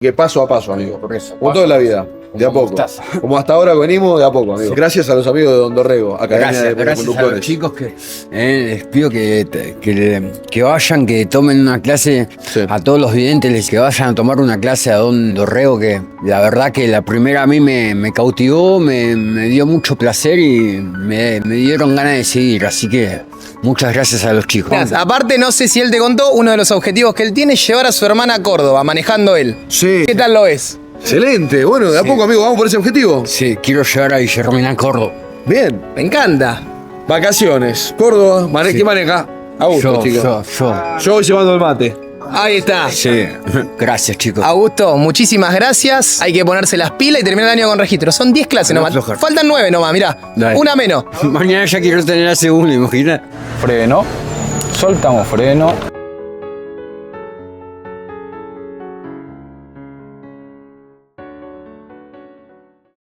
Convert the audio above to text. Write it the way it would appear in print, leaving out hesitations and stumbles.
Que paso a paso, amigo. Por eso, Como toda la vida. De a poco. Como hasta ahora venimos, de a poco, amigo. Gracias a los amigos de Don Dorrego, Academia de Gracias a los Conductores. chicos que les pido que vayan, que tomen una clase, Sí. a todos los videntes, que vayan a tomar una clase a Don Dorrego, que la verdad que la primera a mí me cautivó, me dio mucho placer y me dieron ganas de seguir, así que muchas gracias a los chicos. Aparte, no sé si él te contó, uno de los objetivos que él tiene es llevar a su hermana a Córdoba, manejando él. Sí. ¿Qué tal lo es? Excelente. Bueno, de a poco, amigo, vamos por ese objetivo. Sí, quiero llevar a Guillermina a Córdoba. Bien. Me encanta. Vacaciones. Córdoba. Sí. ¿Quién maneja? Augusto, chicos. Yo voy llevando el mate. Ahí está. Sí, gracias chicos. Augusto, muchísimas gracias. Hay que ponerse las pilas y terminar el año con registro. Son 10 clases nomás. aflojar. Faltan 9 nomás, mirá. Dale. Una menos. Mañana ya quiero tener la segunda, imagina. Freno, soltamos freno.